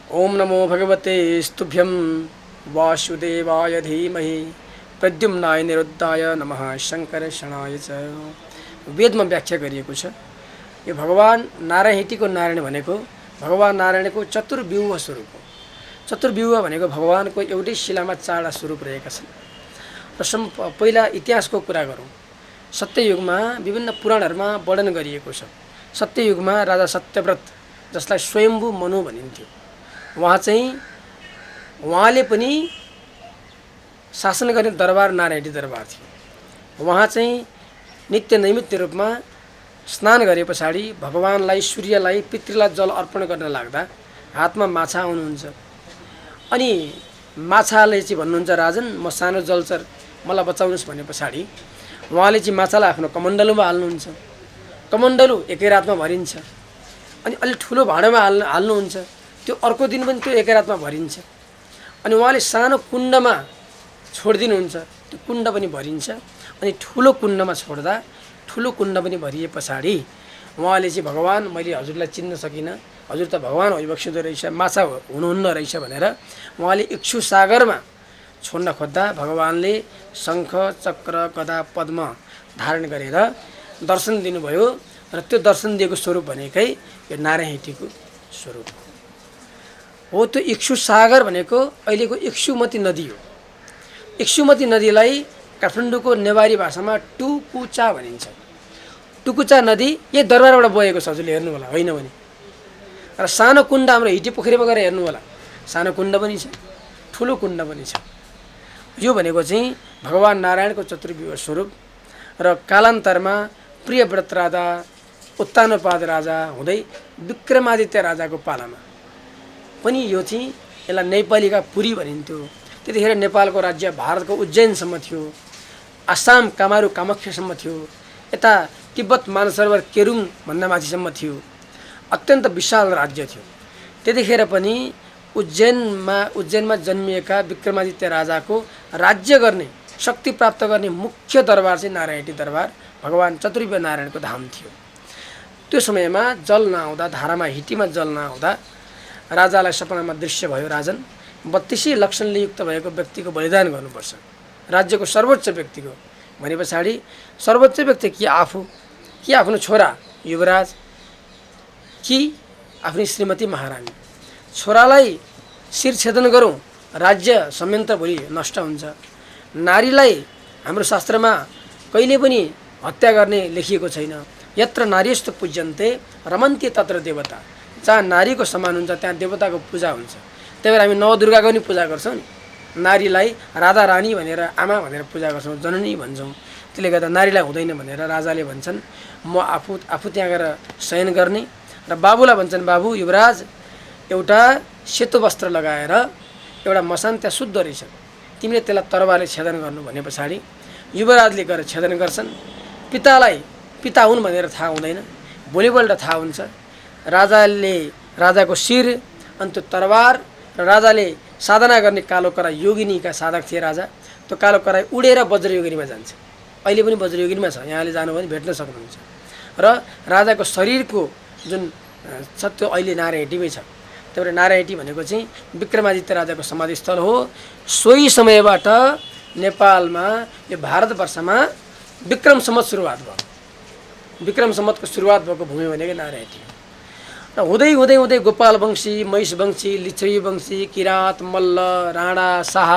ओम नमो भगवते स्तुभ्यं वासुदेवाय धीमहि प्रद्युम्नाय निरुद्धाय नमः शङ्करशणाय च। वेदमा व्याख्या गरिएको छ। यो भगवान नारायण हिटीको नारायण भनेको भगवान नारायणको चतुर्व्यूह स्वरूप हो। चतुर्व्यूह भनेको भगवानको एउटै शिलामा चारवटा स्वरूप रहेका छन्। र पहिला इतिहासको कुरा गरौँ। सत्ययुगमा विभिन्न पुराणहरूमा वर्णन गरिएको छ। सत्ययुगमा राजा सत्यव्रत, जसलाई स्वयम्भू मनु भनिन्थ्यो, उहाँले पनि शासन गर्ने दरबार नारायणी दरबार थियो। उहाँ चाहिँ नित्य नैमित्य रूपमा स्नान गरे पछाडि भगवानलाई, सूर्यलाई, पितृलाई जल अर्पण गर्न लाग्दा हातमा माछा आउनुहुन्छ। अनि माछाले चाहिँ भन्नुहुन्छ, राजन म सानो जलचर, मलाई बचाउनुहोस् भने पछाडि उहाँले चाहिँ माछालाई आफ्नो कमण्डलुमा हाल्नुहुन्छ। कमण्डलु एकै रातमा भरिन्छ। अनि अलि ठुलो भाँडामा हाल्नुहुन्छ। त्यो अर्को दिन पनि त्यो एकै रातमा भरिन्छ। अनि उहाँले सानो कुण्डमा छोडिदिनुहुन्छ। त्यो कुण्ड पनि भरिन्छ। अनि ठुलो कुण्डमा छोड्दा ठुलो कुण्ड पनि भरिए पछाडि उहाँले चाहिँ भगवान, मैले हजुरलाई चिन्न सकिनँ, हजुर त भगवान होइबक्सिँदो रहेछ, माछा हुनुहुन्न रहेछ भनेर उहाँले इक्षु सागरमा छोड्न खोज्दा भगवानले शङ्ख, चक्र, गदा, पद्म धारण गरेर दर्शन दिनुभयो। र त्यो दर्शन दिएको स्वरूप भनेकै यो नारायण हिटीको स्वरूप हो। त्यो इक्षु सागर भनेको अहिलेको इक्षुमती नदी हो। इक्षुमती नदीलाई काठमाडौँको नेवारी भाषामा टुकुचा भनिन्छ। टुकुचा नदी यही दरबारबाट बगेको छ, हजुरले हेर्नु होला, होइन भने। र सानो कुण्ड हाम्रो हिटी पोखरीमा गएर हेर्नु होला, सानो कुण्ड पनि छ, ठुलो कुण्ड पनि छ। यो भनेको चाहिँ भगवान नारायणको चतुर्व्यूह स्वरूप। र कालान्तरमा प्रियव्रत राजा, उत्तानपाद राजा हुँदै विक्रमादित्य राजाको पालामा पनि यो चाहिँ, यसलाई नेपालीका पुरी भनिन्थ्यो। त्यतिखेर नेपालको राज्य भारतको उज्जैनसम्म थियो, आसाम कामारू कामाख्यासम्म थियो, यता तिब्बत मानसरोवर केरुङ भन्दा माथिसम्म थियो। अत्यन्त विशाल राज्य थियो। त्यतिखेर पनि उज्जैनमा जन्मिएका विक्रमादित्य राजाको राज्य गर्ने, शक्ति प्राप्त गर्ने मुख्य दरबार चाहिँ नारायण हिटी दरबार, भगवान चतुर्व्यूह नारायणको धाम थियो। त्यो समयमा जल नआउँदा, धारामा हिटीमा जल नआउँदा राजालाई सपनामा दृश्य भयो, राजन 32 लक्षणले युक्त भएको व्यक्तिको बलिदान गर्नुपर्छ, राज्यको सर्वोच्च व्यक्तिको। भने पछाडि सर्वोच्च व्यक्ति कि आफू, कि आफ्नो छोरा युवराज, कि आफ्नी श्रीमती महारानी। छोरालाई शिरछेदन गरौँ, राज्य संयन्त्र भोलि नष्ट हुन्छ। नारीलाई हाम्रो शास्त्रमा कहिले पनि हत्या गर्ने लेखिएको छैन। यत्र नारीस्तु पूज्यन्ते रमन्ते तत्र देवता। जहाँ नारीको सम्मान हुन्छ त्यहाँ देवताको पूजा हुन्छ। त्यही भएर हामी नवदुर्गाको पनि पूजा गर्छौँ नि। नारीलाई राधा रानी भनेर, आमा भनेर पूजा गर्छौँ, जननी भन्छौँ। त्यसले गर्दा नारीलाई हुँदैन भनेर राजाले भन्छन्, म आफू त्यहाँ गएर शयन गर्ने। र बाबुलाई भन्छन्, बाबु युवराज, एउटा सेतो वस्त्र लगाएर एउटा मसान त्यहाँ शुद्ध रहेछ, तिमीले त्यसलाई तरबारले छेदन गर्नु भने पछाडि युवराजले गएर छेदन गर्छन्। पितालाई पिता हुन् भनेर थाहा हुँदैन, भोलिपल्ट थाहा हुन्छ। राजाको शिर, अनि त्यो तरबार, र राजाले साधना गर्ने कालो कराई, योगिनीका साधक थिए राजा। त्यो कालो कराई उडेर वज्रयोगिनीमा जान्छ। अहिले पनि वज्रयोगिनीमा छ, यहाँले जानुभयो भने भेट्न सक्नुहुन्छ। र राजाको शरीरको जुन छ त्यो अहिले नारायण हिटीमै छ। त्यही भएर नारायण हिटी भनेको चाहिँ विक्रमादित्य राजाको समाधिस्थल हो। सोही समयबाट नेपालमा, यो भारतवर्षमा विक्रम सम्वत सुरुवात भयो। विक्रम सम्वतको सुरुवात भएको भूमि भनेको नारायण हिटी हो। र हुँदै हुँदै हुँदै गोपाल वंशी, महिष वंशी, लिच्छवी वंशी, किराँत, मल्ल, राणा, शाह,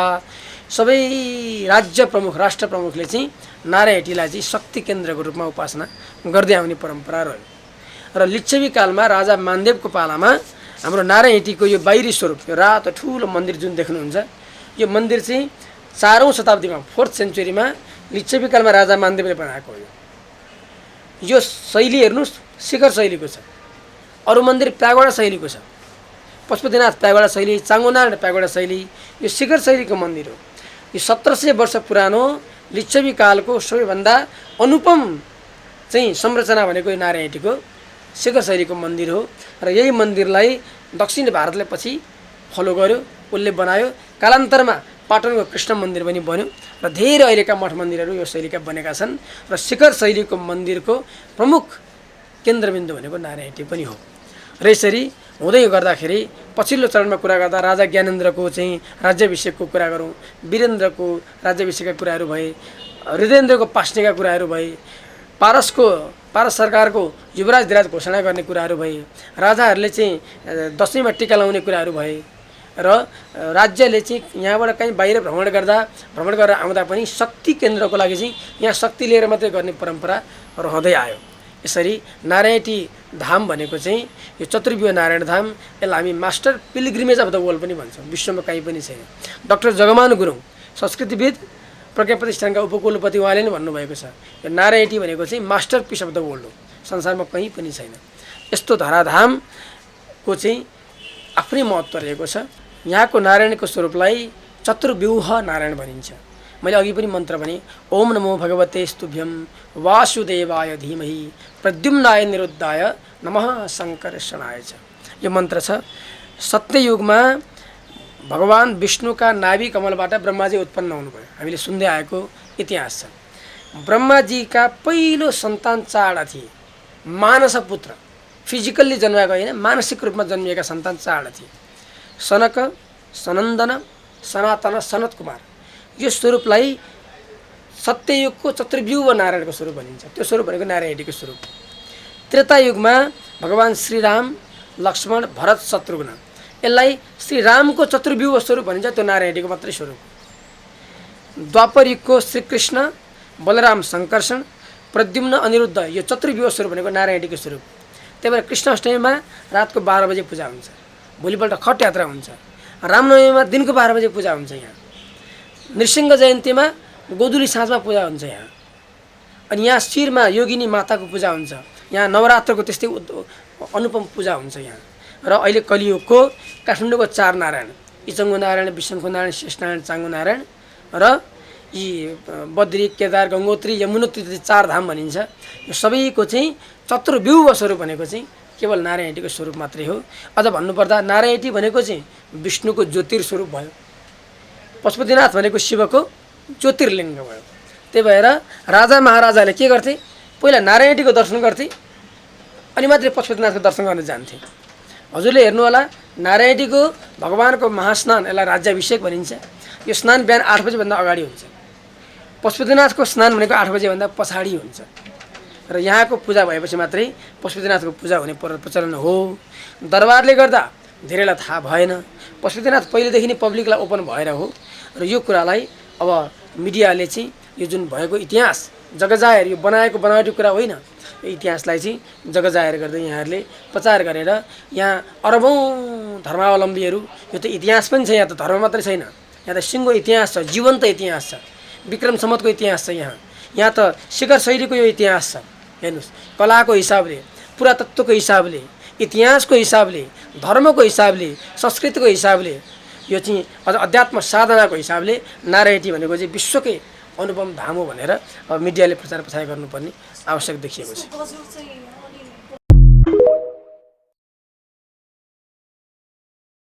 सबै राज्य प्रमुख, राष्ट्र प्रमुखले चाहिँ नारायण हिटीलाई चाहिँ शक्ति केन्द्रको रूपमा उपासना गर्दै आउने परम्परा रह्यो। र लिच्छवी कालमा राजा मानदेवको पालामा हाम्रो नारायण हिटीको यो बाहिरी स्वरूप, यो रातो ठुलो मन्दिर जुन देख्नुहुन्छ, यो मन्दिर चाहिँ 4औं शताब्दीमा, 4th सेन्चुरीमा लिच्छवी कालमा राजा मानदेवले बनाएको हो। यो शैली हेर्नुहोस्, शिखर शैलीको छ। अरू मन्दिर प्यागोडा शैलीको छ। पशुपतिनाथ प्यागोडा शैली, चाङ्गुनारायण प्यागोडा शैली, यो शिखर शैलीको मन्दिर हो। यो 1700 वर्ष पुरानो लिच्छवी कालको सबैभन्दा अनुपम चाहिँ संरचना भनेको यो नारायण हिटीको शिखर शैलीको मन्दिर हो। र यही मन्दिरलाई दक्षिण भारतले पछि फलो गर्यो, उसले बनायो। कालान्तरमा पाटनको कृष्ण मन्दिर पनि बन्यो। र धेरै अहिलेका मठ मन्दिरहरू यो शैलीका बनेका छन्। र शिखर शैलीको मन्दिरको प्रमुख केन्द्रबिन्दु भनेको नारायण हिटी पनि हो। र यसरी हुँदै गर्दाखेरि पछिल्लो चरणमा कुरा गर्दा राजा ज्ञानेन्द्रको चाहिँ राज्याभिषेकको कुरा गरौँ, वीरेन्द्रको राज्याभिषेकका कुराहरू भए, हृदयेन्द्रको पास्नेका कुराहरू भए, पारस सरकारको युवराज धिराज घोषणा गर्ने कुराहरू भए, राजाहरूले चाहिँ दशैँमा टिका लाउने कुराहरू भए र राज्यले चाहिँ यहाँबाट कहीँ बाहिर भ्रमण गरेर आउँदा पनि शक्ति केन्द्रको लागि चाहिँ यहाँ शक्ति लिएर मात्रै गर्ने परम्परा रहँदै आयो। यसरी नारायणी धाम भनेको चाहिँ यो चतुर्व्यूह नारायण धाम, यसलाई हामी master pilgrimage of the world पनि भन्छौँ, विश्वमा कहीँ पनि छैन। डाक्टर जगमान गुरुङ संस्कृतिविद प्रज्ञा प्रतिष्ठानका उपकुलपति उहाँले नै भन्नुभएको छ, यो नारायणी भनेको चाहिँ masterpiece of the world हो, संसारमा कहीँ पनि छैन। यस्तो धराधामको चाहिँ आफ्नै महत्त्व रहेको छ। यहाँको नारायणको स्वरूपलाई चतुर्व्यूह नारायण भनिन्छ। मैले अघि पनि मन्त्र भने, ओम नमो भगवते स्तुभ्यम वासुदेवाय धीमहि प्रद्युम्नाय निरुद्धाय नमः शङ्कर्षणाय च। यो मन्त्र छ। सत्ययुगमा भगवान विष्णुका नाभि कमलबाट ब्रह्माजी उत्पन्न हुनुभयो, हामीले सुन्दै आएको इतिहास छ। ब्रह्माजीका पहिलो सन्तान 4 थिए, मानस पुत्र, फिजिकल्ली जन्मेको होइन, मानसिक रूपमा जन्मिएका सन्तान 4 थिए, सनक, सनन्दन, सनातन, सनत कुमार। यो स्वरूपलाई सत्ययुगको चतुर्व्यूह नारायणको स्वरूप भनिन्छ। त्यो स्वरूप भनेको नारायणीको स्वरूप। त्रेतायुगमा भगवान श्रीराम, लक्ष्मण, भरत, शत्रुघ्न, यसलाई श्रीरामको चतुर्व्यूह स्वरूप भनिन्छ, त्यो नारायणीको मात्रै स्वरूप। द्वापर युगको श्रीकृष्ण, बलराम, शङ्कर्षण, प्रद्युम्न, अनिरुद्ध, यो चतुर्व्यूह स्वरूप भनेको नारायणीको स्वरूप। त्यही भएर कृष्णाष्टमीमा रातको 12 बजे पूजा हुन्छ, भोलिपल्ट खट यात्रा हुन्छ। रामनवमीमा दिनको 12 बजे पूजा हुन्छ यहाँ। नृसिंह जयन्तीमा गोधुली साँझमा पूजा हुन्छ यहाँ। अनि यहाँ शिरमा योगिनी माताको पूजा हुन्छ। यहाँ नवरात्रको त्यस्तै अनुपम पूजा हुन्छ यहाँ। र अहिले कलियुगको काठमाडौँको 4 नारायण, इचङ्गो नारायण, विष्णुको नारायण, शेष नारायण, चाङ्गो नारायण र यी बद्री, केदार, गङ्गोत्री, यमुनोत्री 4 धाम भनिन्छ। यो सबैको चाहिँ चतुर्व्यूह स्वरूप भनेको चाहिँ केवल नारायणीको स्वरूप मात्रै हो। अझ भन्नुपर्दा नारायणी भनेको चाहिँ विष्णुको ज्योतिर स्वरूप भयो, पशुपतिनाथ भनेको शिवको ज्योतिर्लिङ्ग भयो। त्यही भएर राजा महाराजाले के गर्थे, पहिला नारायणीको दर्शन गर्थे अनि मात्रै पशुपतिनाथको दर्शन गर्न जान्थे। हजुरले हेर्नु होला, नारायणीको भगवानको महास्नान, यसलाई राज्याभिषेक भनिन्छ। यो स्नान बिहान 8 बजेभन्दा अगाडि हुन्छ। पशुपतिनाथको स्नान भनेको 8 बजेभन्दा पछाडि हुन्छ। र यहाँको पूजा भएपछि मात्रै पशुपतिनाथको पूजा हुने प्रचलन हो। दरबारले गर्दा धेरैलाई थाहा भएन। पशुपतिनाथ पहिलेदेखि नै पब्लिकलाई ओपन भएर हो। र यो कुरालाई अब मिडियाले चाहिँ यो जुन भएको इतिहास जगजाहेर, यो बनाएको बनावटी कुरा होइन, यो इतिहासलाई चाहिँ जगजाहेर गर्दै यहाँहरूले प्रचार गरेर यहाँ अरबौँ धर्मावलम्बीहरू, यो त इतिहास पनि छ, यहाँ त धर्म मात्रै छैन, यहाँ त सिङ्गो इतिहास छ, जीवन्त इतिहास छ, विक्रम सम्वतको इतिहास छ। यहाँ त शिखर शैलीको यो इतिहास छ। हेर्नुहोस्, कलाको हिसाबले, पुरातत्वको हिसाबले, इतिहासको हिसाबले, धर्मको हिसाबले, संस्कृतिको हिसाबले, यो चाहिँ अझ अध्यात्म साधनाको हिसाबले नारायणी भनेको चाहिँ विश्वकै अनुपम धाम हो भनेर अब मिडियाले प्रचार प्रसार गर्नुपर्ने आवश्यक देखिएको छ।